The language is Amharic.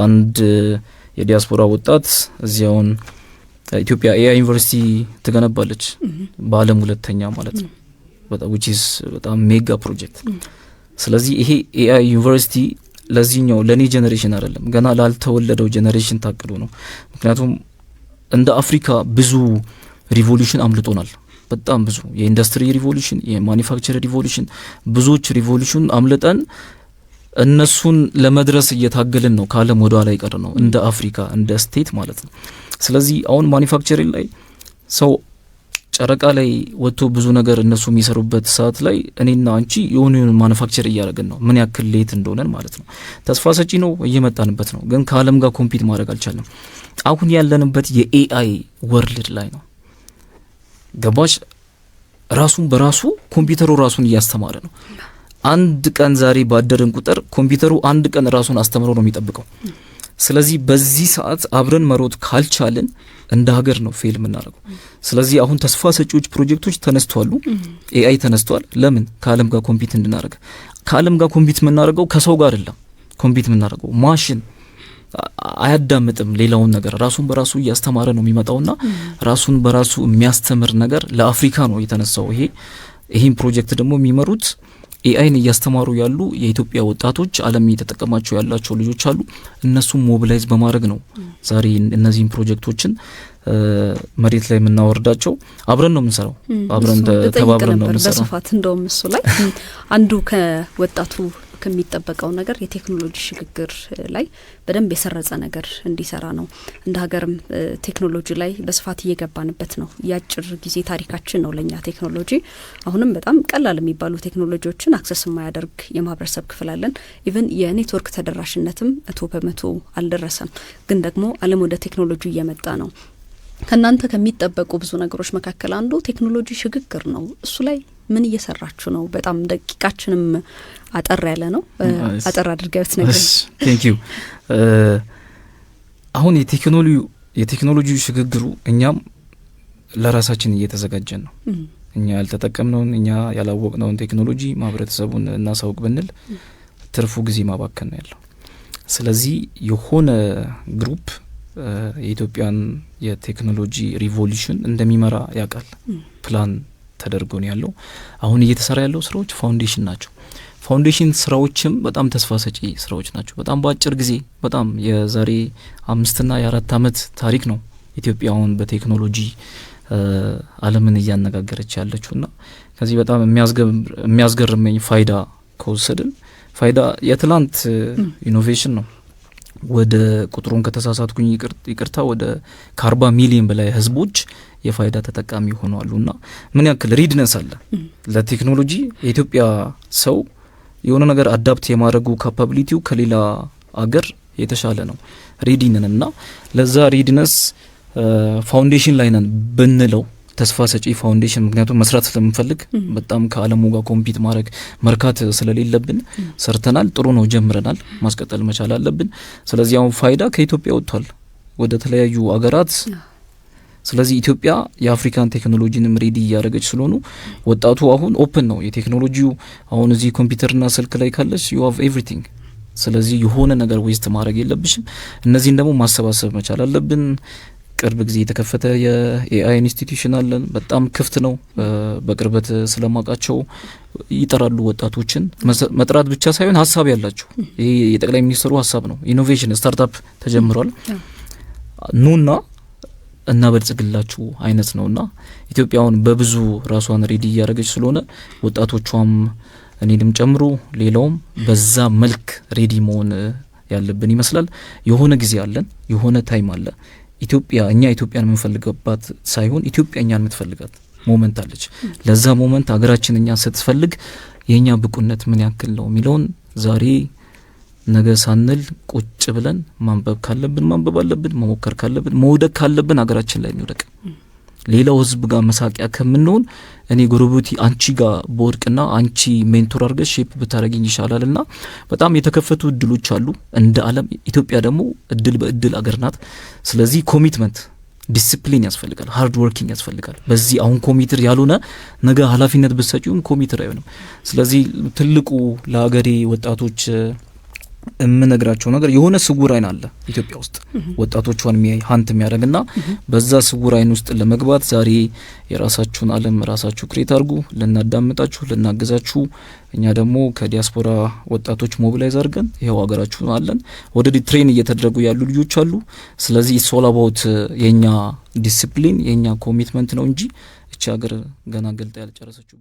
አንድ የዲያስፖራ ወጣት እዚያውን ኢትዮጵያ ኤአይ ዩኒቨርሲቲ ትገነባለች በአለም ሁለተኛ ማለት ነው which is በጣም ሜጋ ፕሮጀክት ስለዚህ ይሄ ኤአይ ዩኒቨርሲቲ ለዚህኛው ለኔ ጄነሬሽን አይደለም ገና ላልተወለደው ጄነሬሽን ታቅዶ ነው ምክንያቱም እንደ አፍሪካ ብዙ ሪቮሉሽን አምልጦናል በጣም ብዙ የኢንዱስትሪ ሪቮሉሽን የማኑፋክቸር ሪቮሉሽን ብዙዎች ሪቮሉሽን አምልጠን እነሱን ለመድረስ እየታገልን ነው ካለም ወደ ኋላ ይቀር ነው እንደ አፍሪካ እንደ ስቴት ማለት ነው ስለዚህ አሁን ማኑፋክቸሪንግ ላይ ሰው ጨረቃ ላይ ወጥቶ ብዙ ነገር እነሱ የሚሰሩበት ሰዓት ላይ እኔና አንቺ የሆነ ማኑፋክቸር እያደረግን ነው ምን ያክል ሌት እንደሆነን ማለት ነው ተስፋ ሰጪ ነው እየመጣንበት ነው ግን ከዓለም ጋር ኮምፒት ማድረግ አልቻለም አሁን ያለንበት የኤአይ ወርልድ ላይ ነው ገባሽ ራሱን በራሱ ኮምፒውተሩ ራሱን እያስተማረ ነው አንድ ቀን ዛሬ ባደረን ቁጥር ኮምፒውተሩ አንድ ቀን ራሱን አስተምሮ ነው የሚጠብቀው ስለዚህ በዚህ ሰዓት አብረን መሮጥ ካልቻልን እንደ ሀገር ነው ፌል የምናደርገው ስለዚህ አሁን ተስፋ ሰጪዎች ፕሮጀክቶች ተነስተዋል ኤአይ ተነስተዋል ለምን ከዓለም ጋር ኮምፒት እንድናደርግ ከዓለም ጋር ኮምፒት የምናደርገው ከሰው ጋር አይደለም ኮምፒት የምናደርገው ማሽን አያዳምጥም ሌላውን ነገር ራሱን በራሱ እያስተማረ ነው የሚመጣውና ራሱን በራሱ የሚያስተምር ነገር ለአፍሪካ ነው የተነሳው ይሄን ፕሮጀክት ደግሞ የሚመሩት ኤአይን እያስተማሩ ያሉ የኢትዮጵያ ወጣቶች ዓለም እየተጠቀማቸው ያላቸው ልጆች አሉ እነሱም ሞቢላይዝ በማድረግ ነው ዛሬ እነዚህን ፕሮጀክቶችን መሬት ላይ የምናወርዳቸው አብረን ነው የምንሰራው አብረን ተባብረን ነው የምንሰራው በስፋት እንደውም እሱ ላይ አንዱ ከወጣቱ ከሚጠበቀው ነገር የቴክኖሎጂ ሽግግር ላይ በደንብ የሰረጸ ነገር እንዲሰራ ነው እንደ ሀገርም ቴክኖሎጂ ላይ በስፋት እየገባንበት ነው ያጭር ጊዜ ታሪካችን ነው ለኛ ቴክኖሎጂ አሁንም በጣም ቀላል የሚባሉ ቴክኖሎጂዎችን አክሰስ የማያደርግ የማህበረሰብ ክፍል አለን ኢቭን የኔትወርክ ተደራሽነትም 100% አልደረሰም ግን ደግሞ ዓለም ወደ ቴክኖሎጂ እየመጣ ነው ከናንተ ከሚጠበቁ ብዙ ነገሮች መካከል አንዱ ቴክኖሎጂ ሽግግር ነው እሱ ላይ ምን እየሰራችሁ ነው በጣም ደቂቃችንም አጠር ያለ ነው አጠር አድርገውት ነገር ቴንክ ዩ አሁን የቴክኖሎጂ ሽግግሩ እኛም ለራሳችን እየተዘጋጀን ነው እኛ ያልተጠቀምነውን እኛ ያላወቅነውን ቴክኖሎጂ ማህበረሰቡን እናሳውቅ ብንል ትርፉ ጊዜ ማባከን ነው ያለው ስለዚህ የሆነ ግሩፕ የኢትዮጵያን የቴክኖሎጂ ሪቮሉሽን እንደሚመራ ያውቃል ፕላን ተደርጎ ነው ያለው አሁን እየተሰራ ያለው ስራዎች ፋውንዴሽን ናቸው ፋውንዴሽን ስራዎችም በጣም ተስፋ ሰጪ ስራዎች ናቸው በጣም በአጭር ጊዜ በጣም የዛሬ 5 እና 4 አመት ታሪክ ነው ኢትዮጵያውን በቴክኖሎጂ ዓለምን እያነጋገረች ያለችውና ከዚህ በጣም የሚያስገርመኝ ፋይዳ ከወሰድን ፋይዳ የትላንት ኢኖቬሽን ነው ወደ ቁጥሩን ከተሳሳትኩኝ ይቅርታ ወደ 40 ሚሊዮን በላይ ህዝቦች የፋይዳ ተጠቃሚ ሆነዋልና ምን ያክል ሪድነስ አለ ለቴክኖሎጂ የኢትዮጵያ ሰው የሆነ ነገር አዳፕት የማድረጉ ካፓቢሊቲው ከሌላ አገር የተሻለ ነው ሪዲነንና ለዛ ሪድነስ ፋውንዴሽን ላይ ነን ብንለው ተስፋ ሰጪ ፋውንዴሽን ምክንያቱም መስራት ስለምንፈልግ በጣም ከዓለሙ ጋር ኮምፒት ማድረግ መርካት ስለሌለብን ሰርተናል ጥሩ ነው ጀምረናል ማስቀጠል መቻል አለብን ስለዚህ አሁን ፋይዳ ከኢትዮጵያ ወጥቷል ወደ ተለያዩ አገራት ስለዚህ ኢትዮጵያ የአፍሪካን ቴክኖሎጂንም ሬዲ ያደረገች ስለሆኑ ወጣቱ አሁን ኦፕን ነው የቴክኖሎጂው አሁን እዚህ ኮምፒውተርና ስልክ ላይ ካለሽ you have everything ስለዚህ የሆነ ነገር ዌስት ማድረግ የለብሽም እነዚህን ደግሞ ማሰባሰብ መቻል አለብን ቅርብ ጊዜ የተከፈተ የኤአይ ኢንስቲትዩሽን አለን በጣም ክፍት ነው በቅርበት ስለማቃቸው ይጠራሉ ወጣቶችን መጥራት ብቻ ሳይሆን ሐሳብ ያላችሁ ይሄ የጠቅላይ ሚኒስትሩ ሐሳብ ነው ኢኖቬሽን ስታርታፕ ተጀምሯል ኑና እና በልጽግላችሁ አይነት ነውና ኢትዮጵያውን በብዙ ራሷን ሬዲ ያደረገች ስለሆነ ወጣቶቿም እኔንም ጨምሮ ሌላውም በዛ መልክ ሬዲ መሆን ያለብን ይመስላል የሆነ ጊዜ አለን የሆነ ታይም አለ ኢትዮጵያን የምንፈልግባት ሳይሆን ኢትዮጵያኛን የምትፈልጋት ሞመንት አለች ለዛ ሞመንት ሀገራችን እኛን ስትፈልግ የኛ ብቁነት ምን ያክል ነው የሚለውን ዛሬ ነገ ሳንል ቁጭ ብለን ማንበብ ካለብን ማንበብ አለብን መሞከር ካለብን መውደቅ ካለብን ሀገራችን ላይ እንውደቅ ሌላው ህዝብ ጋር መሳቂያ ከምንሆን እኔ ጎረቤቴ አንቺ ጋር በወርቅና አንቺ ሜንቶር አድርገሽ ሼፕ ብታረጊኝ ይሻላልና በጣም የተከፈቱ እድሎች አሉ እንደ ዓለም ኢትዮጵያ ደግሞ እድል በእድል አገር ናት ስለዚህ ኮሚትመንት ዲሲፕሊን ያስፈልጋል ሃርድ ወርኪንግ ያስፈልጋል በዚህ አሁን ኮሚትር ያልሆነ ነገ ኃላፊነት በሰጪውን ኮሚትር አይሆንም ስለዚህ ትልቁ ለሀገሬ ወጣቶች የምነግራቸው ነገር የሆነ ስውር አይን አለ ኢትዮጵያ ውስጥ ወጣቶቿን የሚያይ ሀንት የሚያደርግና በዛ ስውር አይን ውስጥ ለመግባት ዛሬ የራሳችሁን ዓለም ራሳችሁ ክሬት አድርጉ፣ ልናዳምጣችሁ፣ ልናገዛችሁ። እኛ ደግሞ ከዲያስፖራ ወጣቶች ሞቢላይዝ አድርገን ይኸው ሀገራችሁን አለን። ወደ ትሬን እየተደረጉ ያሉ ልጆች አሉ። ስለዚህ ኢትስ ኦል አባውት የኛ ዲሲፕሊን የኛ ኮሚትመንት ነው እንጂ እቺ ሀገር ገና ገልጣ ያልጨረሰችው